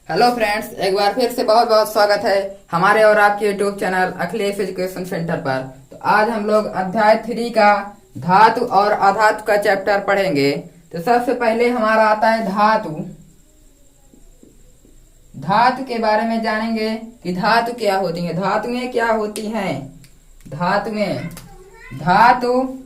Hello friends, एक बार फिर से बहुत बहुत स्वागत है हमारे और आपके YouTube channel Akhilesh education centre पर। तो आज हम लोग अध्याय 3 का धातु और अधातु का चैप्टर पढ़ेंगे। तो सबसे पहले हमारा आता है धातु। धातु के बारे में जानेंगे कि धातु क्या होती है, धातुएं क्या होती हैं। धातुएं, धातु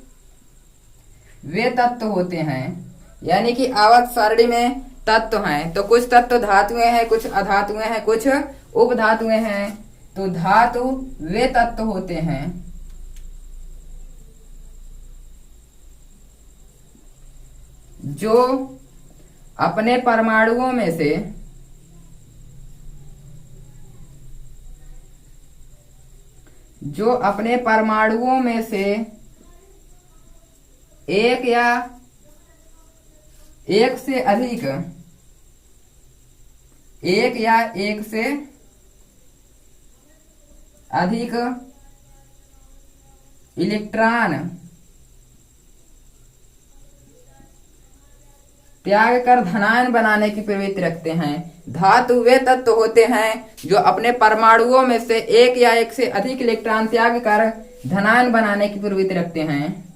वे तत्व होते हैं, यानी कि आवक सारणी में तत्व हैं। तो कुछ तत्व धातुएं हैं, कुछ अधातुएं हैं, कुछ उपधातुएं हैं। तो धातु वे तत्व होते हैं जो अपने परमाणुओं में से एक या एक से अधिक इलेक्ट्रॉन त्याग कर धनायन बनाने की प्रवृत्ति रखते हैं। धातु वे तत्व होते हैं जो अपने परमाणुओं में से एक या एक से अधिक इलेक्ट्रॉन त्याग कर धनायन बनाने की प्रवृत्ति रखते हैं।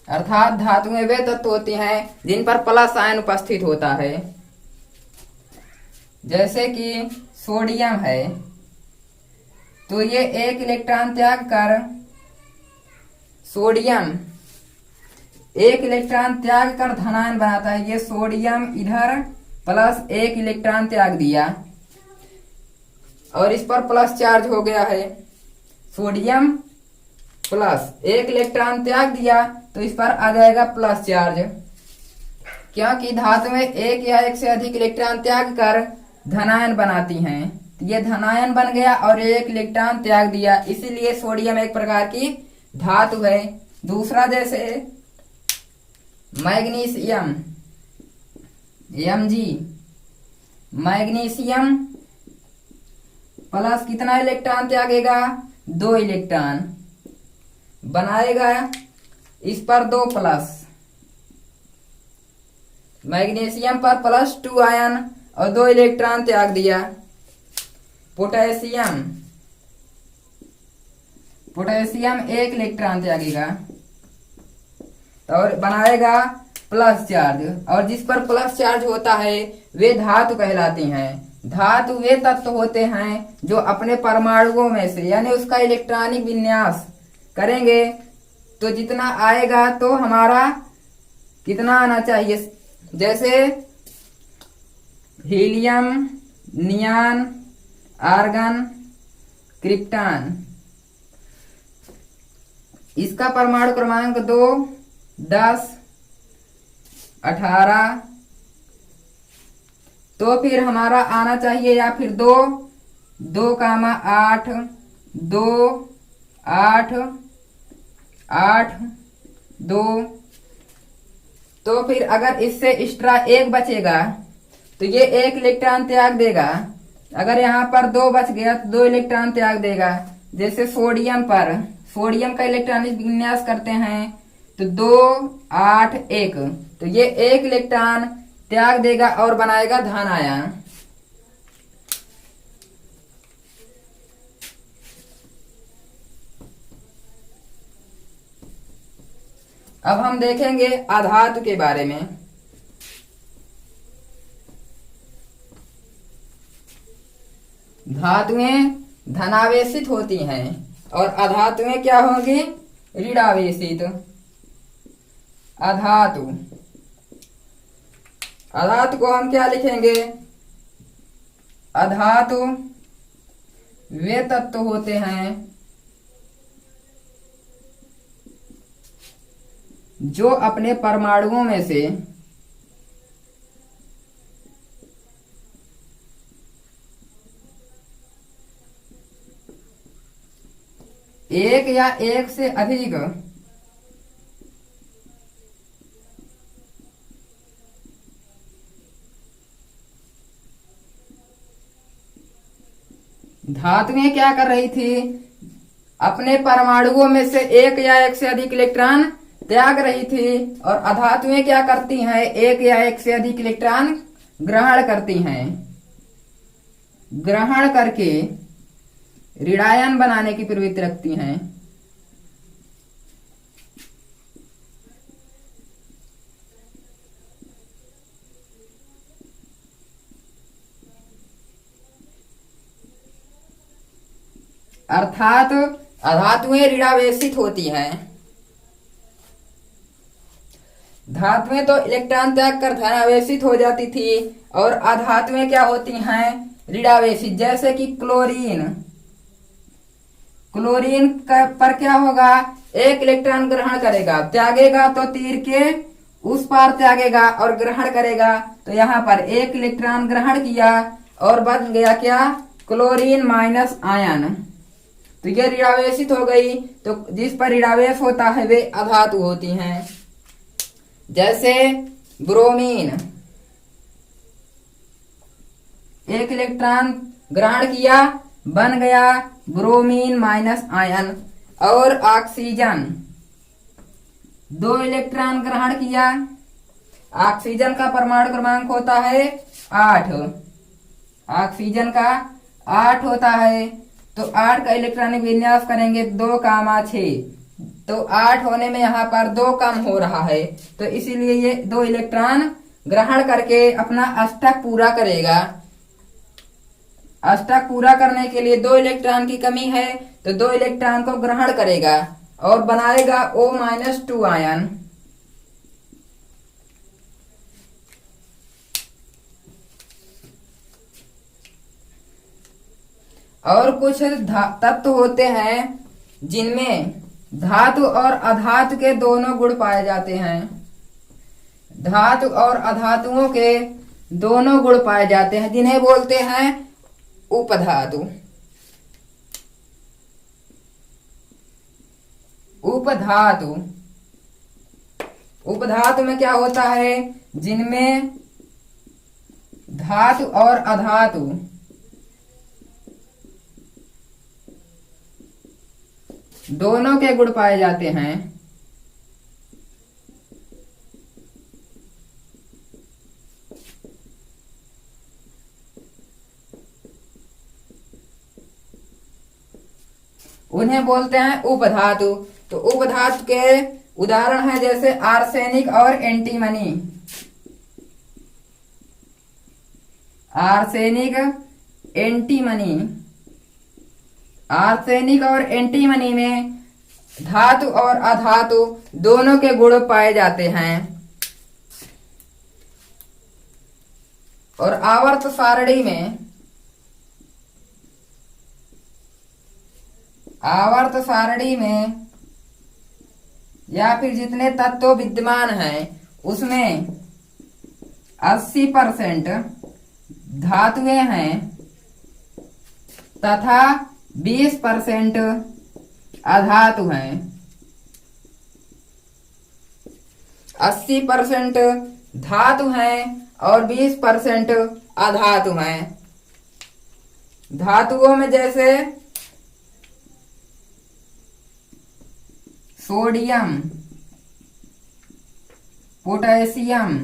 अर्थात धातुएं वे तत्व होती हैं जिन पर प्लस आयन उपस्थित होता है। जैसे कि सोडियम है, तो ये एक इलेक्ट्रॉन त्याग कर धनायन बनाता है। ये सोडियम इधर प्लस एक इलेक्ट्रॉन त्याग दिया और इस पर प्लस चार्ज हो गया है। सोडियम प्लस एक इलेक्ट्रॉन त्याग दिया तो इस पर आ जाएगा प्लस चार्ज, क्योंकि धातु में एक या एक से अधिक इलेक्ट्रॉन त्याग कर धनायन बनाती हैं। ये धनायन बन गया और एक इलेक्ट्रॉन त्याग दिया, इसीलिए सोडियम एक प्रकार की धातु है। दूसरा जैसे मैग्नीशियम, Mg, मैग्नीशियम प्लस कितना इलेक्ट्रॉन त्यागेगा? 2 इलेक्ट्रॉन बनाएगा, इस पर 2 प्लस। मैग्नीशियम पर +2 आयन और 2 इलेक्ट्रॉन त्याग दिया। पोटेशियम 1 इलेक्ट्रॉन त्यागेगा और बनाएगा प्लस चार्ज, और जिस पर प्लस चार्ज होता है वे धातु कहलाती हैं। धातु वे तत्व होते हैं जो अपने परमाणुओं में से, यानी उसका इलेक्ट्रॉनिक विन्यास करेंगे तो जितना आएगा तो हमारा कितना आना चाहिए। जैसे हीलियम, नियॉन, आर्गन, क्रिप्टॉन। इसका परमाणु क्रमांक 2, 10, 18। तो फिर हमारा आना चाहिए, या फिर 2, 2, 8, 2, 8, 8, 2। तो फिर अगर इससे एक्स्ट्रा 1 बचेगा तो ये 1 इलेक्ट्रॉन त्याग देगा। अगर यहाँ पर 2 बच गया तो 2 इलेक्ट्रॉन त्याग देगा। जैसे सोडियम का इलेक्ट्रॉनिक विन्यास करते हैं तो 2, 8, 1, तो ये 1 इलेक्ट्रॉन त्याग देगा और बनाएगा धन आयन। अब हम देखेंगे अधातु के बारे में। धातुएं धनावेशित होती हैं और अधातुएं क्या होंगी? ऋणावेशित। अधातु को हम क्या लिखेंगे? अधातु वे तत्व होते हैं जो अपने परमाणुओं में से एक या एक से अधिक धातुएं क्या कर रही थी, अपने परमाणुओं में से एक या एक से अधिक इलेक्ट्रॉन त्याग रही थी, और अधातुएं क्या करती हैं, एक या एक से अधिक इलेक्ट्रॉन ग्रहण करती हैं। ग्रहण करके ऋणायन बनाने की प्रवृत्ति रखती हैं। अर्थात अधातुएं ऋणावेशित होती हैं। धातुएं तो इलेक्ट्रॉन त्याग कर धनावेशित हो जाती थी, और अधातुएं क्या होती हैं, ऋणावेशित। जैसे कि क्लोरीन, क्लोरीन पर क्या होगा, एक इलेक्ट्रॉन ग्रहण करेगा, त्यागेगा तो तीर के उस पार त्यागेगा और ग्रहण करेगा। तो यहाँ पर एक इलेक्ट्रॉन ग्रहण किया और बन गया क्या, क्लोरीन माइनस आयन। तो ये ऋणावेशित हो गई। तो जिस पर ऋणावेश होता है वे अधातु होती हैं। जैसे ब्रोमीन, एक इलेक्ट्रॉन ग्रहण किया, बन गया ब्रोमीन माइनस आयन। और ऑक्सीजन, दो इलेक्ट्रॉन ग्रहण किया, ऑक्सीजन का परमाणु क्रमांक होता है 8, ऑक्सीजन का 8 होता है। तो 8 का इलेक्ट्रॉनिक विन्यास करेंगे 2,6, तो 8 होने में यहाँ पर 2 कम हो रहा है, तो इसीलिए ये 2 इलेक्ट्रॉन ग्रहण करके अपना अष्टक पूरा करेगा। अष्टक पूरा करने के लिए 2 इलेक्ट्रॉन की कमी है, तो 2 इलेक्ट्रॉन को ग्रहण करेगा और बनाएगा O-2 आयन। और कुछ तत्व होते हैं जिनमें धातु और अधातु के दोनों गुण पाए जाते हैं। धातु और अधातुओं के दोनों गुण पाए जाते हैं, जिन्हें बोलते हैं उपधातु। उपधातु, उपधातु में क्या होता है, जिनमें धातु और अधातु दोनों के गुण पाए जाते हैं। उन्हें बोलते हैं उपधातु। तो उपधातु के उदाहरण है जैसे आर्सेनिक और एंटीमनी। Arsenic, antimony. आर्सेनिक और एंटीमनी में धातु और अधातु दोनों के गुण पाए जाते हैं। और आवर्त सारणी में, आवर्त सारणी में या फिर जितने तत्व विद्यमान हैं उसमें 80% धातुएं हैं तथा 20% अधातु हैं। 80% धातु हैं और 20% अधातु हैं। धातुओं में जैसे सोडियम, पोटेशियम,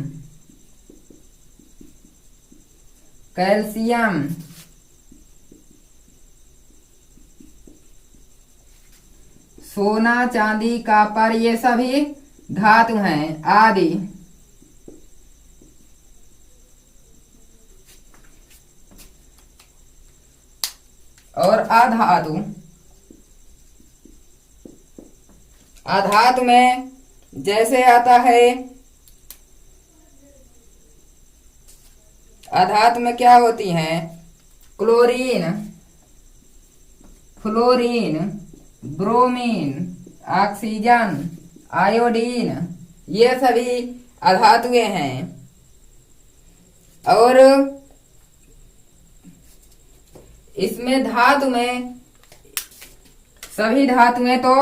कैल्शियम, सोना, चांदी, कॉपर, ये सभी धातु हैं आदि। और अधातु, अधातु में जैसे आता है, अधातु में क्या होती हैं, chlorine, fluorine, bromine, oxygen, iodine, ये सभी अधातुएं हैं। और इसमें धातु में सभी धातुएं तो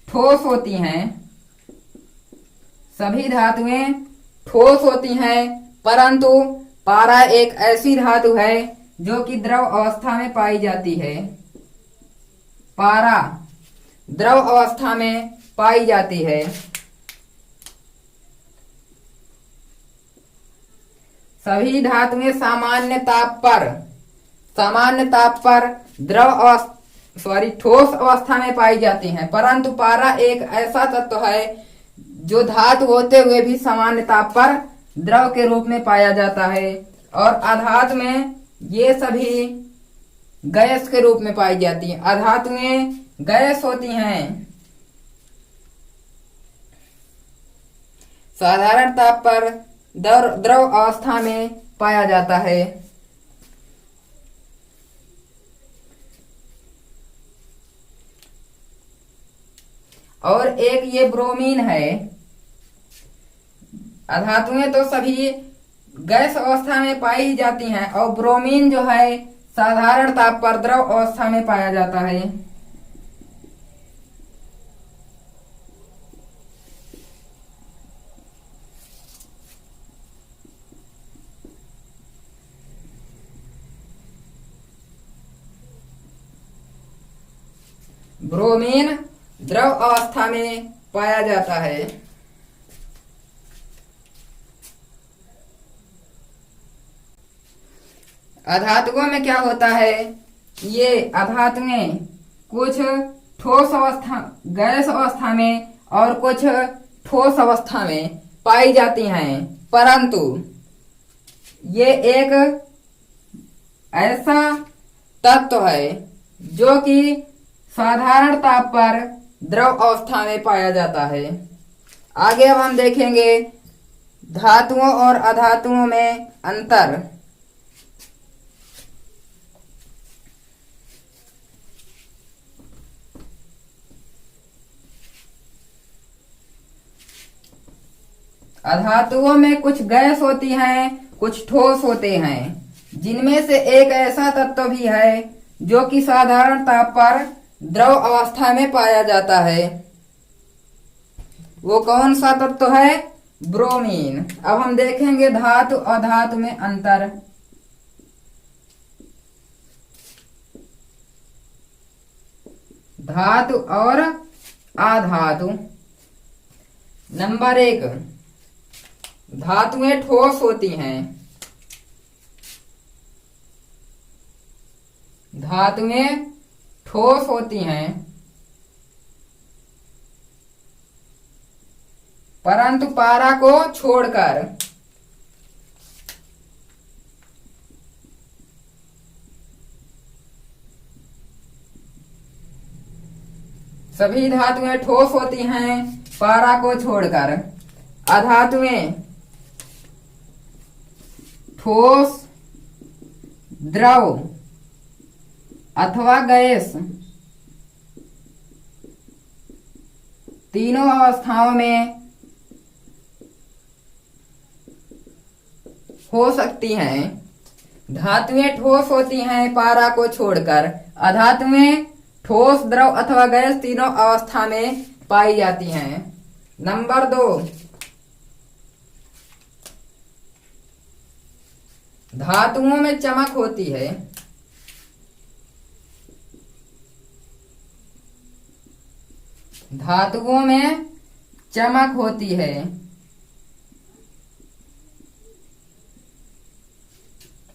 ठोस होती हैं, सभी धातुएं ठोस होती हैं, परंतु पारा एक ऐसी धातु है जो कि द्रव अवस्था में पाई जाती है। पारा द्रव अवस्था में पाई जाती है। सभी धातुएं सामान्य ताप पर ठोस अवस्था में पाई जाती हैं, परंतु पारा एक ऐसा तत्व है जो धातु होते हुए भी सामान्य ताप पर द्रव के रूप में पाया जाता है। और अधातु में ये सभी गैस के रूप में पाई जाती हैं। अधातुएं गैस होती हैं। साधारण ताप पर द्रव अवस्था में पाया जाता है। और एक ये ब्रोमीन है। अधातुएं तो सभी गैस अवस्था में पाई जाती हैं और ब्रोमीन जो है साधारण ताप पर द्रव अवस्था में पाया जाता है। ब्रोमीन द्रव अवस्था में पाया जाता है। अधातुओं में क्या होता है, ये अधातुएं कुछ ठोस अवस्था गैस अवस्था में और कुछ ठोस अवस्था में पाई जाती हैं, परंतु ये एक ऐसा तत्व है जो कि साधारण ताप पर द्रव अवस्था में पाया जाता है। आगे अब हम देखेंगे धातुओं और अधातुओं में अंतर। अधातुओं में कुछ गैस होती हैं, कुछ ठोस होते हैं, जिनमें से एक ऐसा तत्व भी है जो कि साधारण ताप पर द्रव अवस्था में पाया जाता है। वो कौन सा तत्व है? ब्रोमीन। अब हम देखेंगे धातु अधातु में अंतर। धातु और अधातु। नंबर 1, धातुएं ठोस होती हैं। धातुएं ठोस होती हैं, परंतु पारा को छोड़कर। सभी धातुएं ठोस होती हैं पारा को छोड़कर। अधातुएं ठोस, द्रव अथवा गैस तीनों अवस्थाओं में हो सकती हैं। धातुएं ठोस होती हैं पारा को छोड़कर। अधातुएं ठोस, द्रव अथवा गैस तीनों अवस्था में पाई जाती हैं। नंबर 2, धातुओं में चमक होती है। धातुओं में चमक होती है।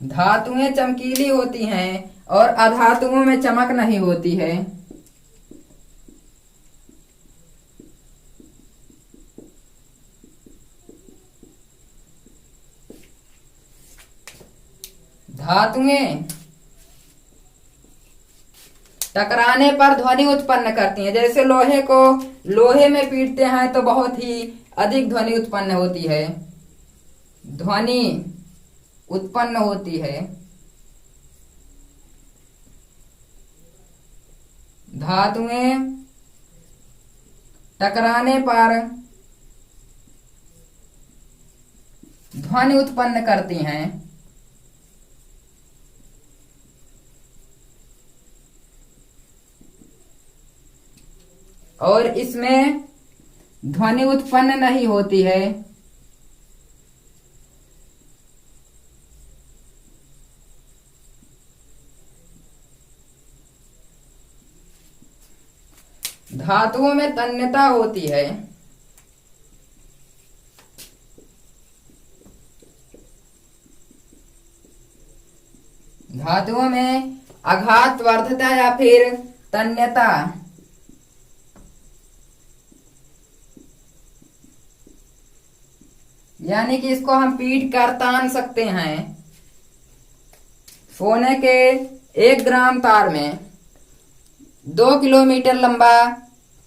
धातुएं चमकीली होती हैं और अधातुओं में चमक नहीं होती है। धातुएं टकराने पर ध्वनि उत्पन्न करती हैं। जैसे लोहे में पीटते हैं तो बहुत ही अधिक ध्वनि उत्पन्न होती है। ध्वनि उत्पन्न होती है। धातुएं टकराने पर ध्वनि उत्पन्न करती हैं। और इसमें ध्वनि उत्पन्न नहीं होती है। धातुओं में तन्यता होती है। धातुओं में आघातवर्धता या फिर तन्यता यानी कि इसको हम पीट कर तान सकते हैं। सोने के 1 ग्राम तार में 2 किलोमीटर लंबा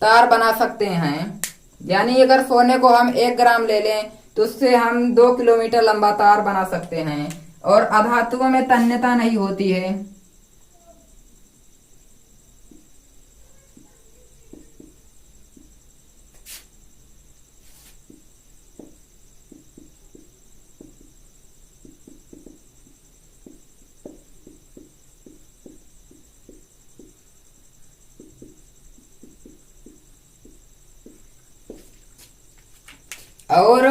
तार बना सकते हैं। यानी अगर सोने को हम 1 ग्राम ले लें तो उससे हम 2 किलोमीटर लंबा तार बना सकते हैं। और अधातुओं में तन्यता नहीं होती है। और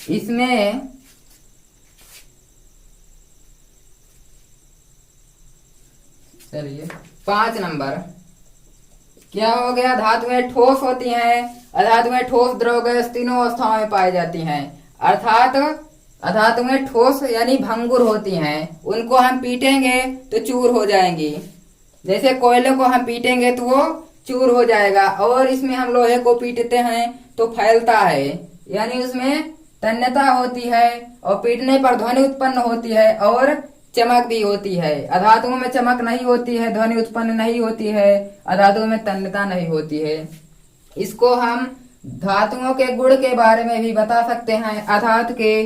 इसमें चलिए 5 नंबर क्या हो गया। धातुएं ठोस होती हैं। अधातुएं ठोस, द्रव, गैस तीनों अवस्थाओं में पाई जाती हैं। अर्थात अधातुएं ठोस यानी भंगुर होती हैं। उनको हम पीटेंगे तो चूर हो जाएंगी। जैसे कोयले को हम पीटेंगे तो वो चूर हो जाएगा। और इसमें हम लोहे को पीटते हैं तो फैलता है, यानी उसमें तन्यता होती है और पीटने पर ध्वनि उत्पन्न होती है और चमक भी होती है। अधातुओं में चमक नहीं होती है, ध्वनि उत्पन्न नहीं होती है। अधातुओं में तन्यता नहीं होती है। इसको हम धातुओं के गुण के बारे में भी बता सकते हैं, अधातु के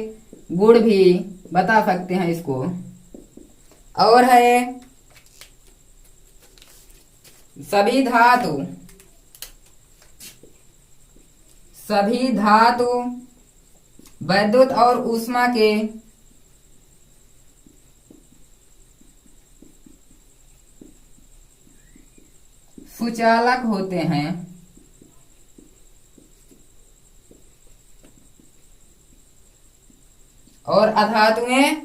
गुण भी बता सकते हैं इसको। और है सभी धातु विद्युत और ऊष्मा के सुचालक होते हैं। और अधातुएं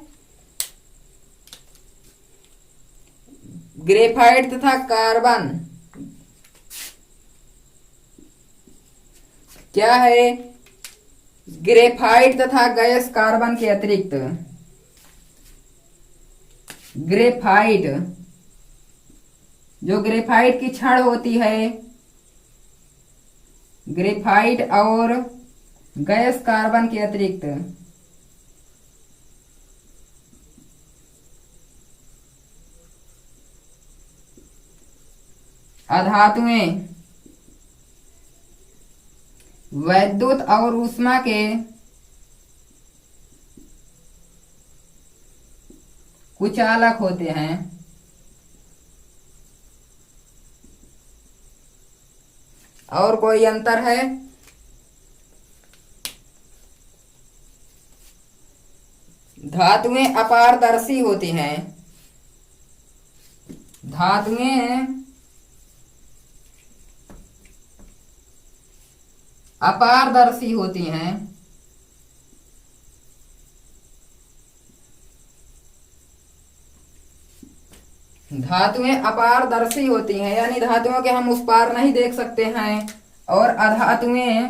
ग्रेफाइट तथा कार्बन क्या है, ग्रेफाइट तथा गैस कार्बन के अतिरिक्त ग्रेफाइट, जो ग्रेफाइट की छड़ होती है, ग्रेफाइट और गैस कार्बन के अतिरिक्त अधातुएं विद्युत और ऊष्मा के कुचालक होते हैं। और कोई अंतर है? धातुएं अपारदर्शी होती हैं। धातुएं अपारदर्शी होती हैं। धातुएं अपारदर्शी होती हैं, यानी धातुओं के हम उस पार नहीं देख सकते हैं। और अधातुएं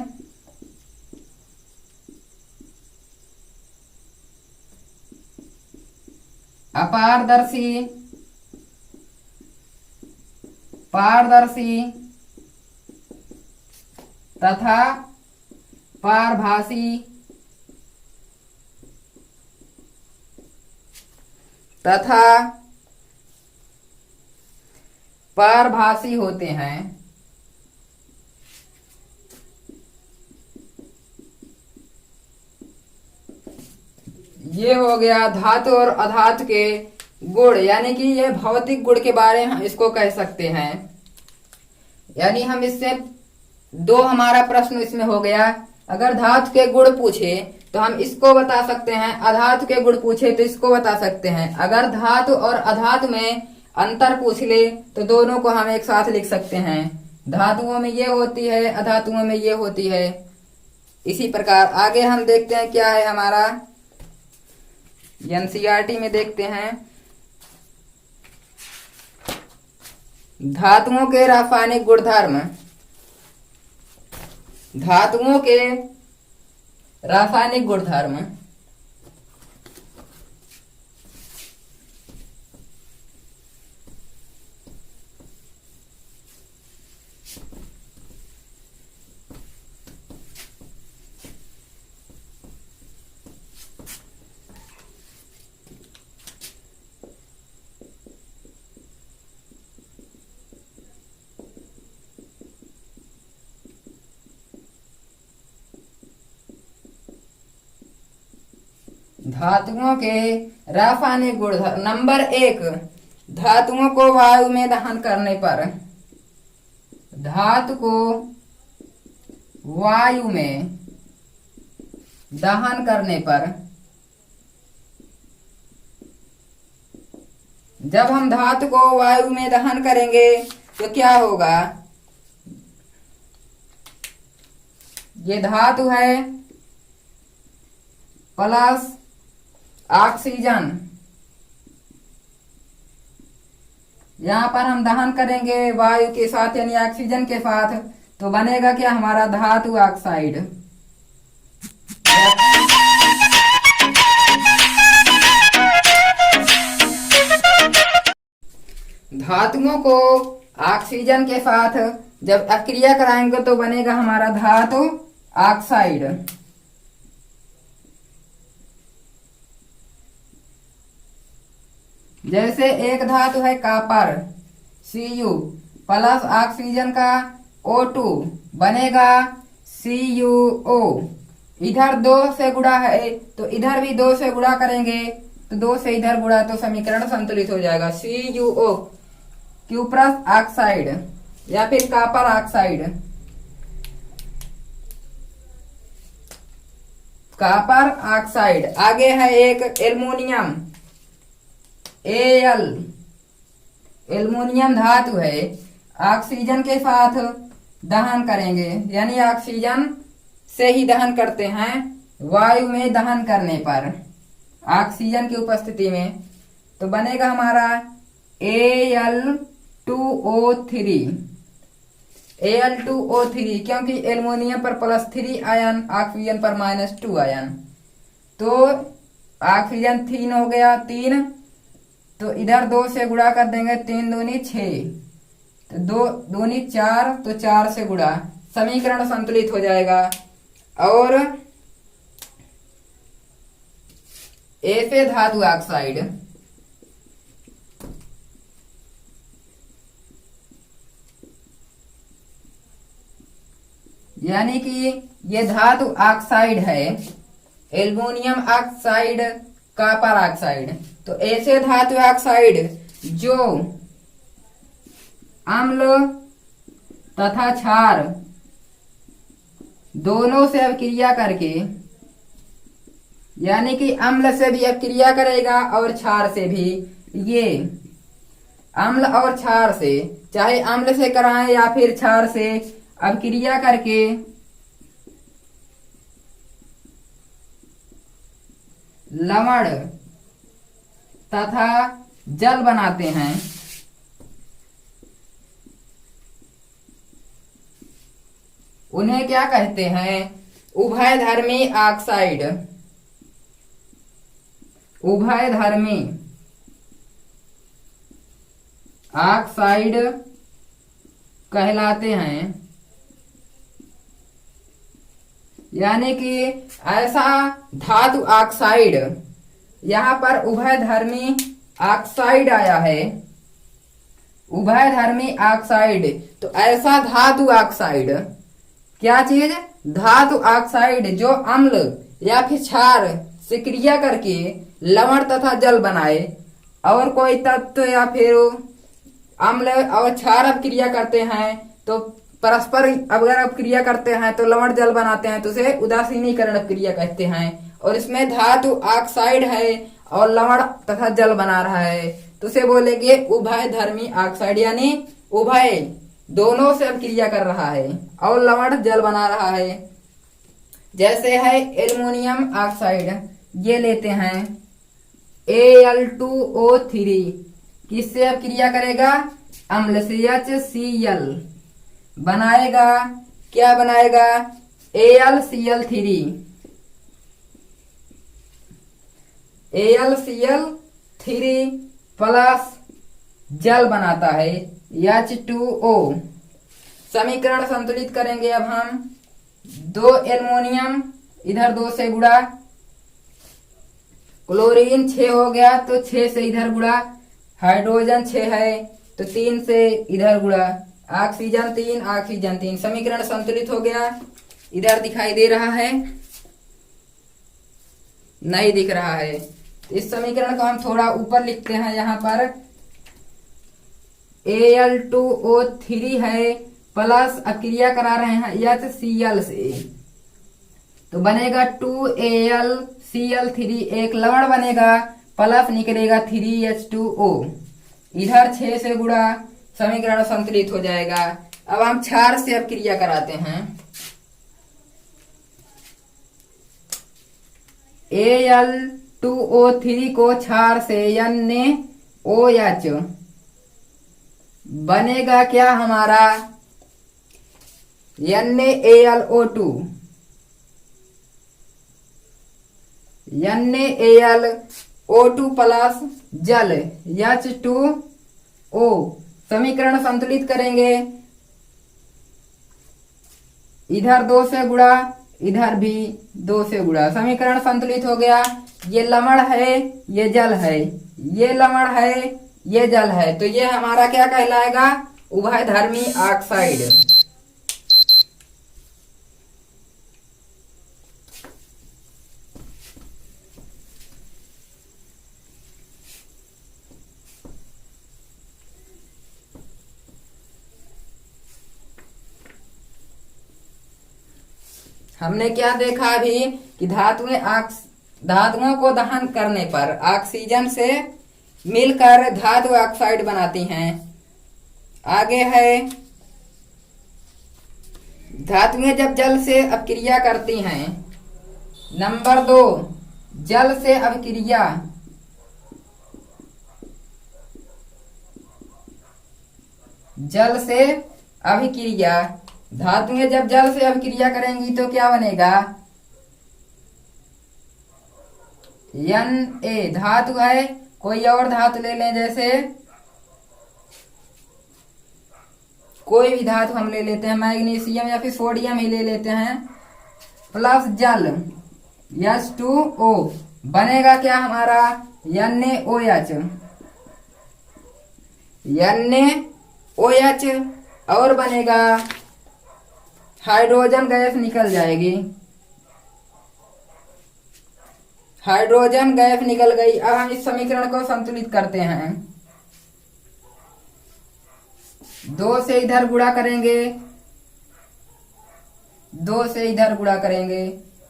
अपारदर्शी, पारदर्शी तथा पारभासी तथा पारभासी होते हैं। ये हो गया धातु और अधातु के गुण, यानी कि ये भौतिक गुण के बारे में हम इसको कह सकते हैं। यानी हम इससे दो हमारा प्रश्न इसमें हो गया। अगर धातु के गुण पूछे तो हम इसको बता सकते हैं, अधातु के गुण पूछे तो इसको बता सकते हैं। अगर धातु और अधातु में अंतर पूछ ले तो दोनों को हम एक साथ लिख सकते हैं। धातुओं में ये होती है, अधातुओं में ये होती है। इसी प्रकार आगे हम देखते हैं क्या है हमारा एनसीईआरटी में देखते हैं, धातुओं के रासायनिक गुणधर्म, धातुओं के रासायनिक गुणधर्म। धातुओं के रासायनिक गुणधर्म। नंबर 1, धातुओं को वायु में दहन करने पर, धातु को वायु में दहन करने पर, जब हम धातु को वायु में दहन करेंगे तो क्या होगा? ये धातु है प्लस ऑक्सीजन, यहां पर हम दहन करेंगे वायु के साथ यानी ऑक्सीजन के साथ, तो बनेगा क्या हमारा? धातु ऑक्साइड। धातुओं को ऑक्सीजन के साथ जब अक्रिया कराएंगे तो बनेगा हमारा धातु ऑक्साइड। जैसे एक धातु है कॉपर, Cu प्लस ऑक्सीजन का O2 बनेगा CuO। इधर 2 से गुणा है तो इधर भी 2 से गुणा करेंगे तो 2 से इधर गुणा तो समीकरण संतुलित हो जाएगा, CuO क्यूप्रस ऑक्साइड या फिर कॉपर ऑक्साइड। Copper oxide. आगे है एक एल्युमिनियम, Al एल्युमिनियम धातु है, ऑक्सीजन के साथ दहन करेंगे यानी ऑक्सीजन से ही दहन करते हैं वायु में दहन करने पर, ऑक्सीजन की उपस्थिति में, तो बनेगा हमारा Al2O3 क्योंकि एल्युमिनियम पर +3 आयन, ऑक्सीजन पर -2 आयन, तो ऑक्सीजन 3 हो गया 3, तो इधर 2 से गुणा कर देंगे, 3 दूनी 6, तो 2 दूनी 4, तो 4 से गुणा, समीकरण संतुलित हो जाएगा। और ए से धातु ऑक्साइड, यानी कि ये धातु ऑक्साइड है, एल्युमिनियम ऑक्साइड, कॉपर ऑक्साइड, तो ऐसे धातु ऑक्साइड जो अम्ल तथा क्षार दोनों से अभिक्रिया करके, यानी कि अम्ल से भी अभिक्रिया करेगा और क्षार से भी, ये अम्ल और क्षार से, चाहे अम्ल से कराएं या फिर क्षार से अभिक्रिया करके लवण तथा जल बनाते हैं, उन्हें क्या कहते हैं? उभयधर्मी ऑक्साइड, उभयधर्मी ऑक्साइड कहलाते हैं। यानी कि ऐसा धातु ऑक्साइड, यहाँ पर उभयधर्मी ऑक्साइड आया है, उभयधर्मी ऑक्साइड, तो ऐसा धातु ऑक्साइड, क्या चीज? धातु ऑक्साइड जो अम्ल या फिर क्षार से क्रिया करके लवण तथा जल बनाए, और कोई तत्व या फिर अम्ल और क्षार अपक्रिया करते हैं तो परस्पर अगर अपक्रिया करते हैं तो लवण जल बनाते हैं, तो उसे उदासीनीकरण अपक्रिया कहते हैं। और इसमें धातु ऑक्साइड है और लवण तथा जल बना रहा है, तो उसे बोलेंगे उभयधर्मी ऑक्साइड, यानी उभय दोनों से अपक्रिया कर रहा है और लवण जल बना रहा है। जैसे है एल्युमिनियम ऑक्साइड, ये लेते हैं Al2O3 किससे अब क्रिया करेगा? अम्ल से HCl बनाएगा। क्या बनाएगा? AlCl3 प्लस जल बनाता है H2O। समीकरण संतुलित करेंगे अब हम। 2 एल्युमिनियम इधर 2 से गुणा, क्लोरीन 6 हो गया तो 6 से इधर गुणा, हाइड्रोजन 6 है तो 3 से इधर गुणा, ऑक्सीजन 3 ऑक्सीजन 3। समीकरण संतुलित हो गया। इधर दिखाई दे रहा है? नहीं दिख रहा है। इस समीकरण को हम थोड़ा ऊपर लिखते हैं। यहाँ पर Al2O3 है प्लस क्रिया करा रहे हैं HCl से, तो बनेगा 2AlCl3 एक लवण बनेगा प्लस निकलेगा 3H2O। इधर 6 से गुणा, समीकरण संतुलित हो जाएगा। अब हम क्षार से अब क्रिया कराते हैं। Al2O3 को क्षार से NaOH बनेगा क्या हमारा? NaAlO2 NaAlO2 प्लस जल H2O। समीकरण संतुलित करेंगे। इधर 2 से गुणा, इधर भी 2 से गुणा, समीकरण संतुलित हो गया। ये लवण है, ये जल है, ये लवण है, ये जल है, तो ये हमारा क्या कहलाएगा? उभयधर्मी ऑक्साइड। हमने क्या देखा अभी कि धातुओं को दहन करने पर ऑक्सीजन से मिलकर धातु ऑक्साइड बनाती हैं। आगे है धातुएं जब जल से अपक्रिया करती हैं। नंबर 2, जल से अभिक्रिया। जल से अभिक्रिया, धातुएं जब जल से अभिक्रिया करेंगी तो क्या बनेगा? Na धातु है, कोई और धातु ले लें, जैसे कोई भी धातु हम ले लेते हैं, मैग्नीशियम या फिर सोडियम ही ले लेते हैं, प्लस जल H2O बनेगा क्या हमारा? NaOH। NaOH और बनेगा हाइड्रोजन गैस निकल जाएगी। हाइड्रोजन गैस निकल गई। अब हम इस समीकरण को संतुलित करते हैं। 2 से इधर गुणा करेंगे, 2 से इधर गुणा करेंगे,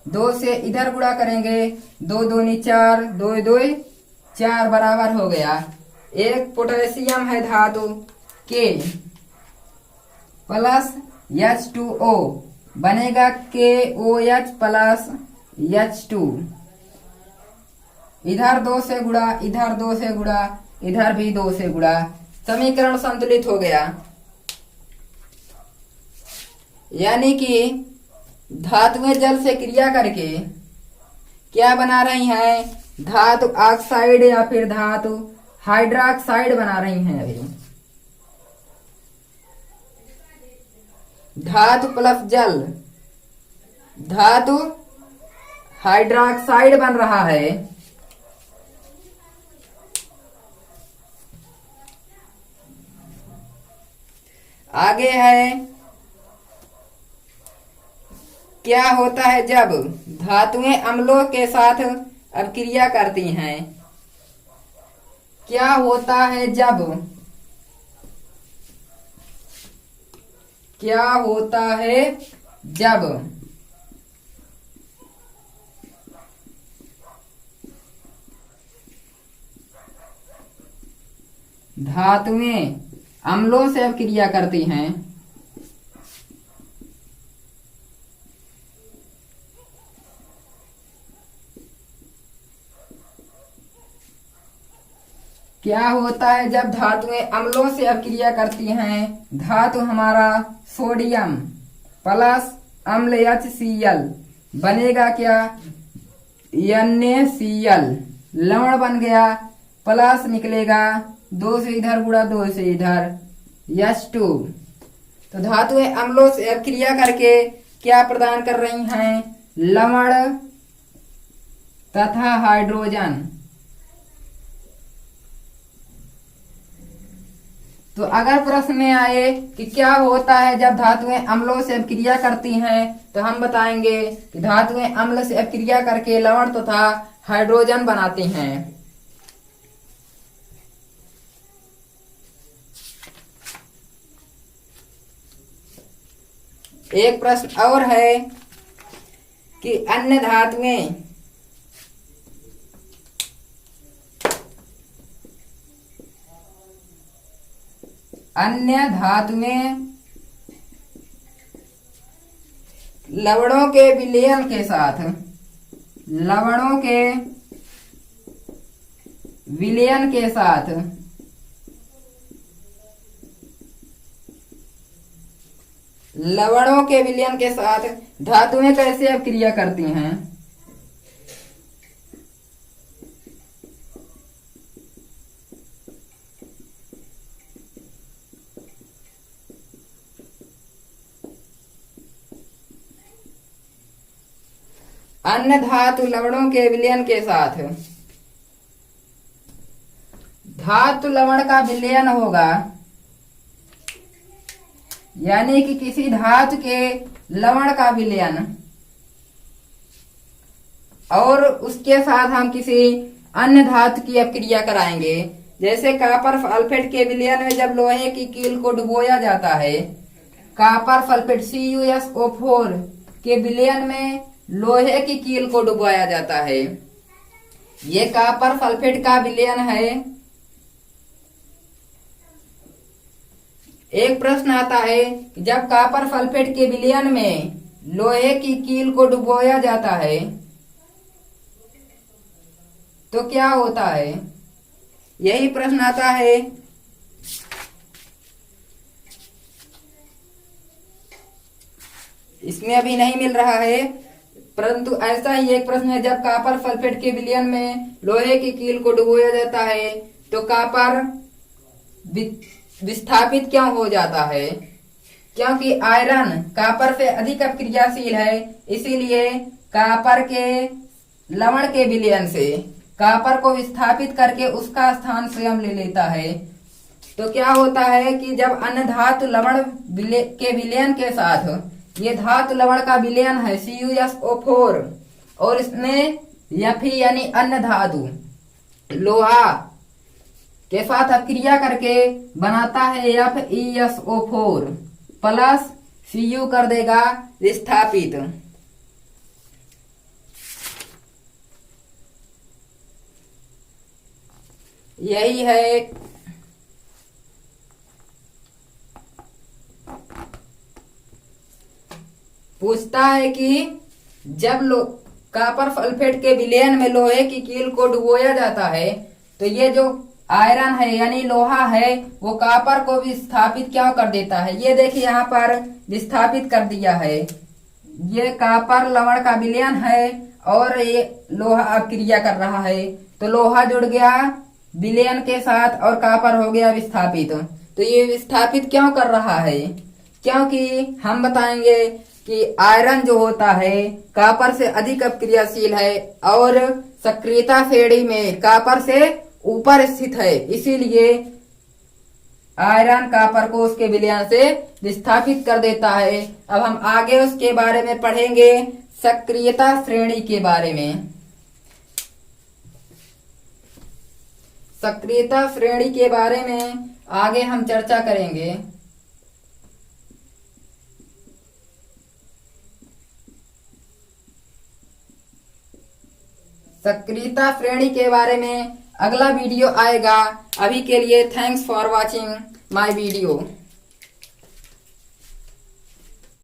2 से इधर गुणा करेंगे, 2 दूनी 4, 2 2 4 बराबर हो गया। एक पोटेशियम है धातु के प्लस H2O बनेगा KOH प्लस H2। इधर 2 से गुणा, इधर 2 से गुणा, इधर भी 2 से गुणा, समीकरण संतुलित हो गया। यानी कि धातुएं जल से क्रिया करके क्या बना रही हैं? धातु ऑक्साइड या फिर धातु हाइड्रोक्साइड बना रही हैं। अभी धातु प्लस जल, धातु हाइड्रोक्साइड बन रहा है। आगे है क्या होता है जब धातुएं अम्लों के साथ अपक्रिया करती हैं? क्या होता है जब, क्या होता है जब धातुएं अम्लों से अपक्रिया करती हैं? क्या होता है जब धातुएं अम्लों से अपक्रिया करती हैं? धातु हमारा सोडियम प्लस अम्ल HCl बनेगा क्या? NaCl लवण बन गया, प्लस निकलेगा 2 से इधर गुणा 2 से इधर H2। तो धातुएं अम्लों से अपक्रिया करके क्या प्रदान कर रही हैं? लवण तथा हाइड्रोजन। तो अगर प्रश्न में आए कि क्या होता है जब धातुएं अम्लों से अपक्रिया करती हैं, तो हम बताएंगे कि धातुएं अम्ल से अपक्रिया करके लवण तथा हाइड्रोजन बनाती हैं। एक प्रश्न और है कि अन्य धातुएं लवणों के विलयन के साथ लवणों के विलयन के साथ लवणों के विलयन के साथ धातुएं कैसे अपक्रिया करती हैं? अन्य धातु लवणों के विलयन के साथ धातु लवण का विलयन होगा, यानी कि किसी धातु के लवण का विलयन, और उसके साथ हम किसी अन्य धातु की अपक्रिया कराएंगे। जैसे कॉपर सल्फेट के विलयन में जब लोहे की कील को डुबोया जाता है, कॉपर सल्फेट CuSO4 के विलयन में लोहे की कील को डुबोया जाता है। ये कॉपर सल्फेट का विलयन है। एक प्रश्न आता है कि जब कॉपर सल्फेट के विलयन में लोहे की कील को डुबोया जाता है तो क्या होता है? यही प्रश्न आता है। इसमें अभी नहीं मिल रहा है, परंतु ऐसा ही एक प्रश्न है, जब कॉपर सल्फेट के विलयन में लोहे की कील को डुबोया जाता है तो कॉपर विस्थापित क्यों हो जाता है? क्योंकि आयरन कॉपर से अधिक अपक्रियाशील है, इसीलिए कॉपर के लवण के विलयन से कॉपर को विस्थापित करके उसका स्थान स्वयं ले लेता है। तो क्या होता है कि जब अन्य धातु लवण के विलयन के साथ, ये धातु लवण का विलयन है CuSO4, और इसमें Fe यानी अन्य धातु लोहा के साथ अपक्रिया करके बनाता है FeSO4 प्लस Cu कर देगा विस्थापित। यही है पूछता है कि जब कॉपर सल्फेट के विलयन में लोहे की कील को डुबोया जाता है तो ये जो आयरन है यानी लोहा है वो कॉपर को विस्थापित क्यों कर देता है? ये देखिए यहाँ पर विस्थापित कर दिया है। ये कॉपर लवण का विलयन है और ये लोहा अपक्रिया कर रहा है, तो लोहा जुड़ गया विलयन के साथ और कॉपर हो गया विस्थापित। तो ये विस्थापित क्यों कर रहा है? क्योंकि हम बताएंगे कि आयरन जो होता है कॉपर से अधिक अपक्रियाशील है और सक्रियता श्रेणी में कॉपर से ऊपर स्थित है, इसीलिए आयरन कॉपर को उसके विलयन से विस्थापित कर देता है। अब हम आगे उसके बारे में पढ़ेंगे, सक्रियता श्रेणी के बारे में। सक्रियता श्रेणी के बारे में आगे हम चर्चा करेंगे। सक्रियता श्रेणी के बारे में अगला वीडियो आएगा। अभी के लिए thanks for watching my video.